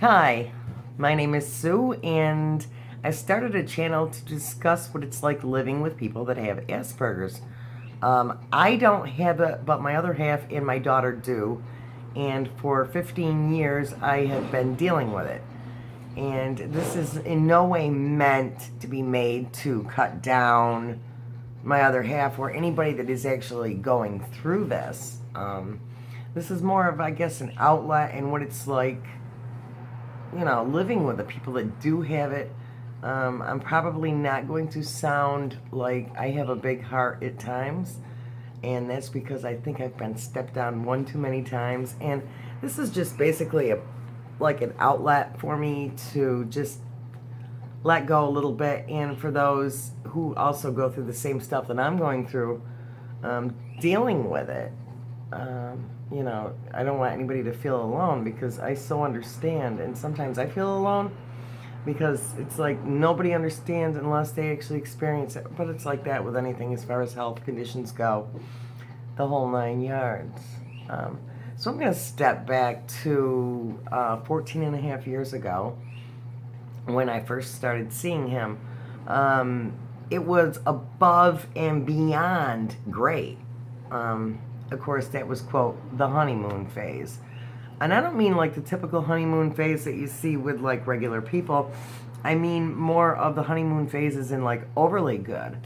Hi, my name is Sue, and I started a channel to discuss what it's like living with people that have Asperger's. I don't have it, but my other half and my daughter do, and for 15 years I have been dealing with it. And this is in no way meant to be made to cut down my other half or anybody that is actually going through this. This is more of, I guess, an outlet and what it's like living with the people that do have it. I'm probably not going to sound like I have a big heart at times, and that's because I think I've been stepped on one too many times. And this is just basically like an outlet for me to just let go a little bit, and for those who also go through the same stuff that I'm going through, dealing with it. I don't want anybody to feel alone because I so understand, and sometimes I feel alone because it's like nobody understands unless they actually experience it. But it's like that with anything as far as health conditions go, the whole 9 yards. So I'm going to step back to 14 and a half years ago when I first started seeing him. It was above and beyond great. Of course, that was, quote, the honeymoon phase. And I don't mean like the typical honeymoon phase that you see with like regular people. I mean more of the honeymoon phases in like overly good.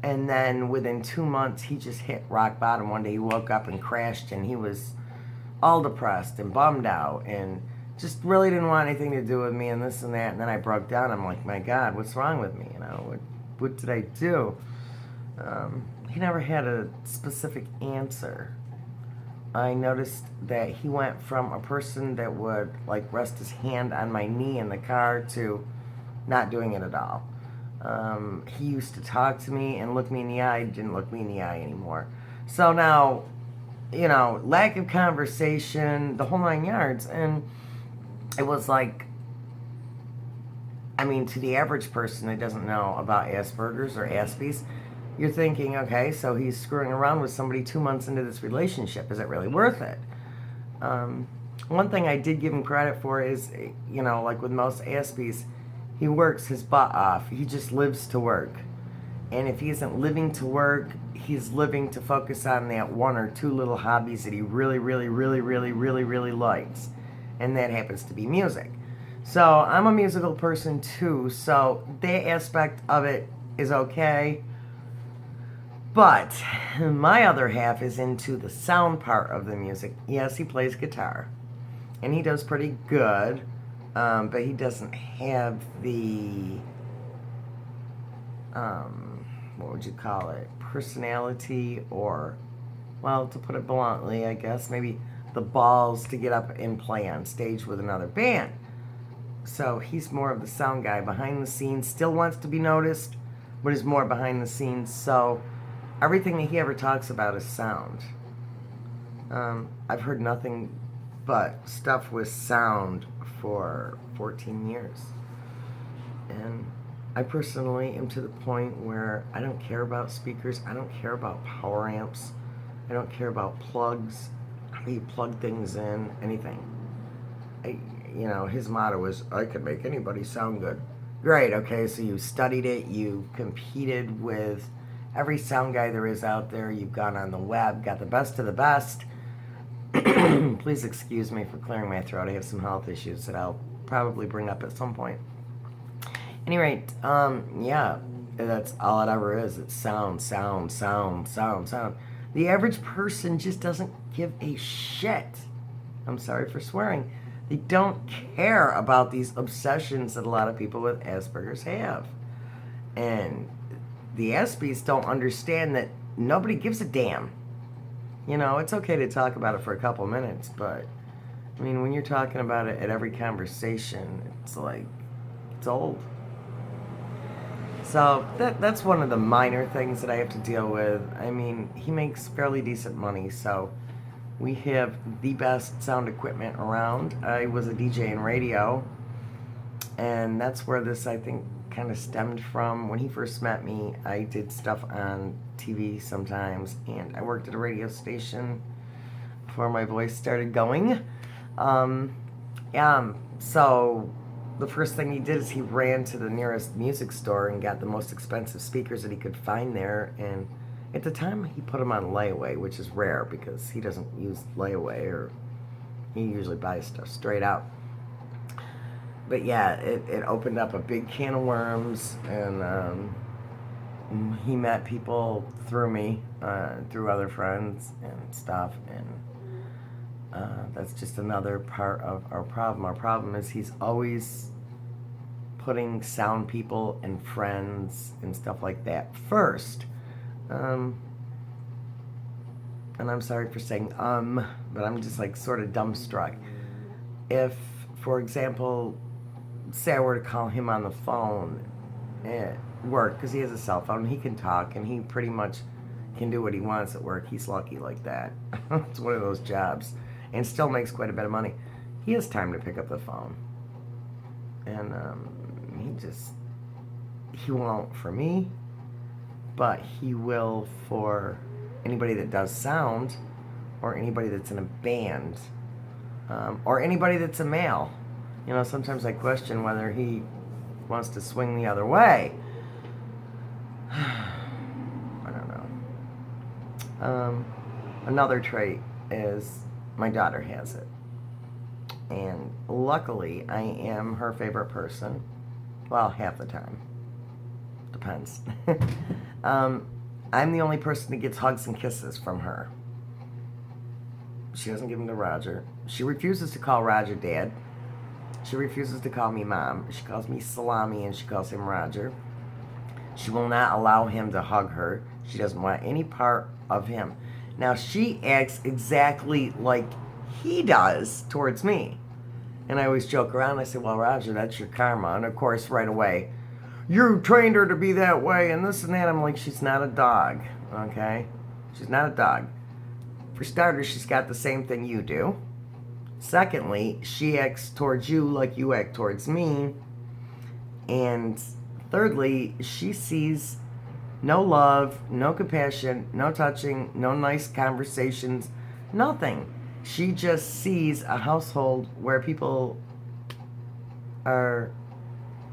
And then within 2 months, he just hit rock bottom. One day he woke up and crashed, and he was all depressed and bummed out and just really didn't want anything to do with me and this and that. And then I broke down. I'm like, my God, what's wrong with me? What did I do? He never had a specific answer. I noticed that he went from a person that would like rest his hand on my knee in the car to not doing it at all. He used to talk to me and look me in the eye. He didn't look me in the eye anymore. So now, lack of conversation, the whole 9 yards. And it was like, I mean, to the average person that doesn't know about Aspergers or Aspies, you're thinking, okay, so he's screwing around with somebody 2 months into this relationship. Is it really worth it? One thing I did give him credit for is, like with most Aspies, he works his butt off. He just lives to work. And if he isn't living to work, he's living to focus on that one or two little hobbies that he really, really, really, really, really, really likes. And that happens to be music. So I'm a musical person too, so that aspect of it is okay. But my other half is into the sound part of the music. Yes, he plays guitar, and he does pretty good, but he doesn't have the, what would you call it, personality or, well, to put it bluntly, I guess, maybe the balls to get up and play on stage with another band. So he's more of the sound guy behind the scenes, still wants to be noticed, but is more behind the scenes. So everything that he ever talks about is sound. I've heard nothing but stuff with sound for 14 years. And I personally am to the point where I don't care about speakers. I don't care about power amps. I don't care about plugs. How you plug things in, anything. His motto is, I can make anybody sound good. Great, okay, so you studied it, you competed with every sound guy there is out there, you've gone on the web, got the best of the best. Please excuse me for clearing my throat. I have some health issues that I'll probably bring up at some point. Any rate, yeah, that's all it ever is. It's sound, sound, sound, sound, sound. The average person just doesn't give a shit. I'm sorry for swearing. They don't care about these obsessions that a lot of people with Asperger's have. And the Aspies don't understand that nobody gives a damn. It's okay to talk about it for a couple minutes, but I mean, when you're talking about it at every conversation, it's like, it's old. So that's one of the minor things that I have to deal with. I mean, he makes fairly decent money, so we have the best sound equipment around. I was a DJ in radio, and that's where this, I think, kind of stemmed from. When he first met me, I did stuff on TV sometimes, and I worked at a radio station before my voice started going. Yeah, So the first thing he did is he ran to the nearest music store and got the most expensive speakers that he could find there. And at the time, he put them on layaway, which is rare because he doesn't use layaway, or he usually buys stuff straight out. But yeah, it opened up a big can of worms, and he met people through me, through other friends and stuff, and that's just another part of our problem. Our problem is he's always putting sound people and friends and stuff like that first. And I'm sorry for saying but I'm just like sort of dumbstruck. If, for example, say I were to call him on the phone at work, because he has a cell phone, he can talk, and he pretty much can do what he wants at work. He's lucky like that. It's one of those jobs, and still makes quite a bit of money. He has time to pick up the phone, and he won't for me, but he will for anybody that does sound, or anybody that's in a band, or anybody that's a male. You know, sometimes I question whether he wants to swing the other way. I don't know. Another trait is my daughter has it. And luckily, I am her favorite person. Well, half the time. Depends. I'm the only person that gets hugs and kisses from her. She doesn't give them to Roger. She refuses to call Roger Dad. She refuses to call me Mom. She calls me Salami, and she calls him Roger. She will not allow him to hug her. She doesn't want any part of him. Now, she acts exactly like he does towards me. And I always joke around. I say, well, Roger, that's your karma. And of course, right away, you trained her to be that way, and this and that. I'm like, she's not a dog, okay? She's not a dog. For starters, she's got the same thing you do. Secondly, she acts towards you like you act towards me. And thirdly, she sees no love, no compassion, no touching, no nice conversations, nothing. She just sees a household where people are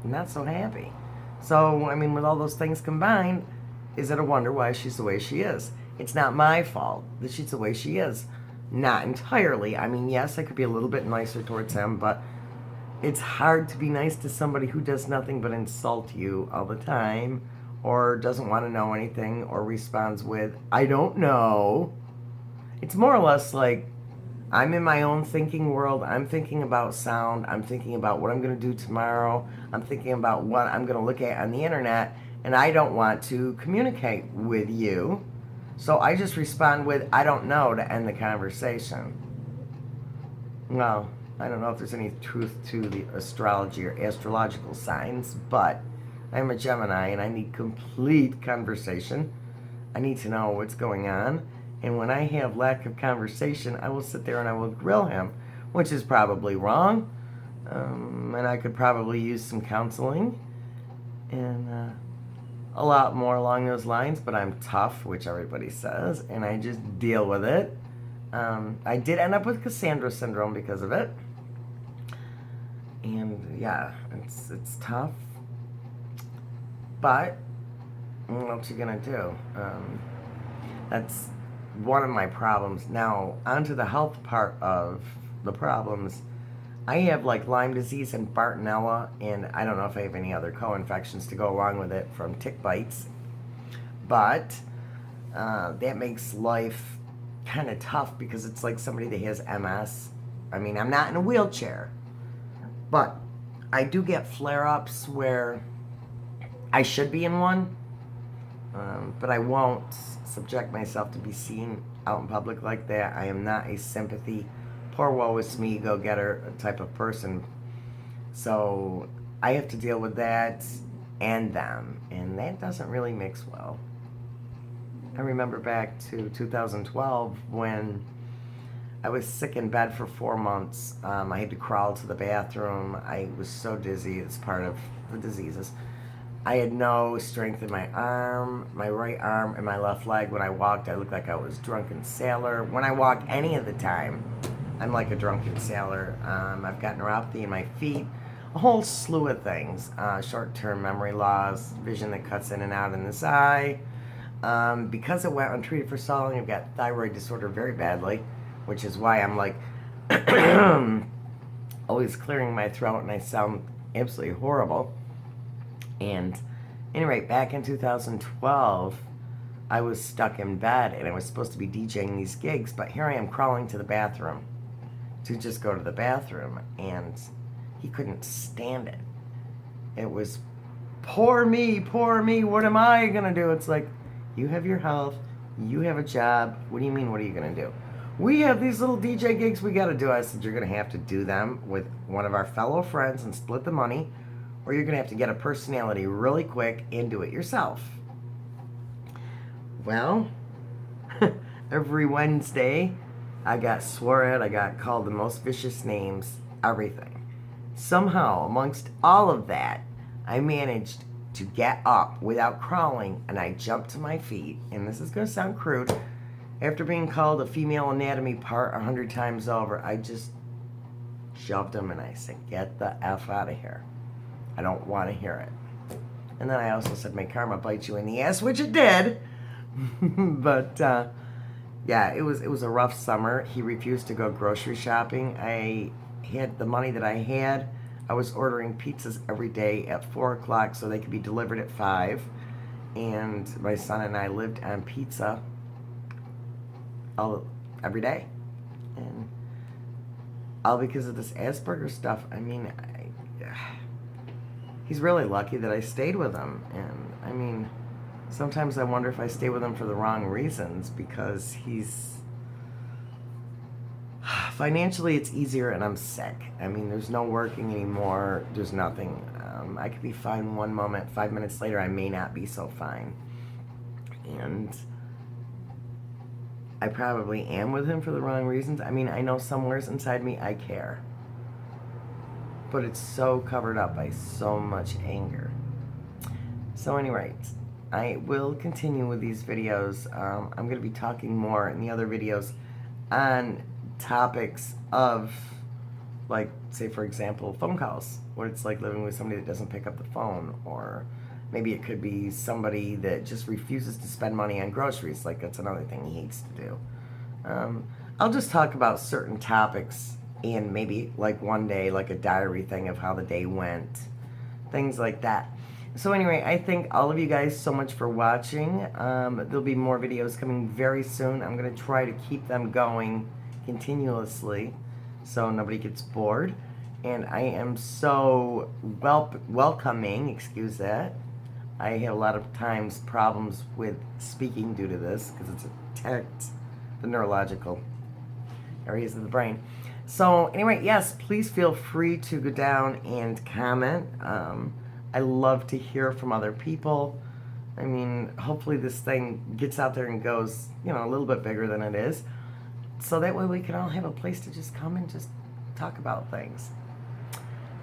not so happy. So, I mean, with all those things combined, is it a wonder why she's the way she is? It's not my fault that she's the way she is. Not entirely. I mean, yes, I could be a little bit nicer towards him, but it's hard to be nice to somebody who does nothing but insult you all the time, or doesn't want to know anything, or responds with, I don't know. It's more or less like, I'm in my own thinking world. I'm thinking about sound. I'm thinking about what I'm going to do tomorrow. I'm thinking about what I'm going to look at on the internet, and I don't want to communicate with you. So I just respond with, I don't know, to end the conversation. Well, I don't know if there's any truth to the astrology or astrological signs, but I'm a Gemini and I need complete conversation. I need to know what's going on. And when I have lack of conversation, I will sit there and I will grill him, which is probably wrong. And I could probably use some counseling and a lot more along those lines, but I'm tough, which everybody says, and I just deal with it. I did end up with Cassandra syndrome because of it. And yeah, it's tough. But what you gonna do? That's one of my problems. Now, onto the health part of the problems. I have like Lyme disease and Bartonella, and I don't know if I have any other co-infections to go along with it from tick bites. But that makes life kind of tough because it's like somebody that has MS. I mean, I'm not in a wheelchair, but I do get flare-ups where I should be in one, but I won't subject myself to be seen out in public like that. I am not a sympathy, poor woe is me, go-getter type of person. So I have to deal with that and them, and that doesn't really mix well. I remember back to 2012 when I was sick in bed for 4 months. I had to crawl to the bathroom. I was so dizzy. It's part of the diseases. I had no strength in my arm, my right arm, and my left leg. When I walked, I looked like I was a drunken sailor. When I walk any of the time, I'm like a drunken sailor. I've got neuropathy in my feet, a whole slew of things. Short-term memory loss, vision that cuts in and out in this eye. Because it went untreated for so long, I've got thyroid disorder very badly, which is why I'm like always clearing my throat and I sound absolutely horrible. And anyway, back in 2012, I was stuck in bed and I was supposed to be DJing these gigs, but here I am crawling to the bathroom to just go to the bathroom, and he couldn't stand it. It was, poor me, what am I gonna do? It's like, you have your health, you have a job, what do you mean, what are you gonna do? We have these little DJ gigs we gotta do. I said, you're gonna have to do them with one of our fellow friends and split the money, or you're gonna have to get a personality really quick and do it yourself. Well, every Wednesday, I got swore at, I got called the most vicious names, everything. Somehow, amongst all of that, I managed to get up without crawling, and I jumped to my feet, and this is going to sound crude. After being called a female anatomy part 100 times over, I just shoved him, and I said, get the F out of here. I don't want to hear it. And then I also said, may karma bite you in the ass, which it did. But, yeah, it was a rough summer. He refused to go grocery shopping. I had the money that I had. I was ordering pizzas every day at 4 o'clock so they could be delivered at 5. And my son and I lived on pizza every day. And all because of this Asperger stuff. I mean, he's really lucky that I stayed with him. And, I mean, sometimes I wonder if I stay with him for the wrong reasons, because he's... Financially, it's easier, and I'm sick. I mean, there's no working anymore. There's nothing. I could be fine one moment. 5 minutes later, I may not be so fine. And I probably am with him for the wrong reasons. I mean, I know somewhere inside me I care. But it's so covered up by so much anger. So anyway, I will continue with these videos. I'm going to be talking more in the other videos on topics of, like, say for example, phone calls, what it's like living with somebody that doesn't pick up the phone, or maybe it could be somebody that just refuses to spend money on groceries. Like, that's another thing he hates to do. I'll just talk about certain topics, and maybe like one day, like a diary thing of how the day went, things like that. So anyway, I thank all of you guys so much for watching. There'll be more videos coming very soon. I'm going to try to keep them going continuously so nobody gets bored. And I am so welcoming, excuse that. I have a lot of times problems with speaking due to this, because it's attacked the neurological areas of the brain. So anyway, yes, please feel free to go down and comment. I love to hear from other people. I mean, hopefully this thing gets out there and goes, you know, a little bit bigger than it is. So that way we can all have a place to just come and just talk about things.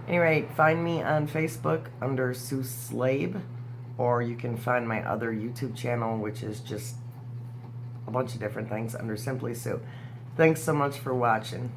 Anyway, find me on Facebook under Sue Slabe, or you can find my other YouTube channel, which is just a bunch of different things under Simply Sue. Thanks so much for watching.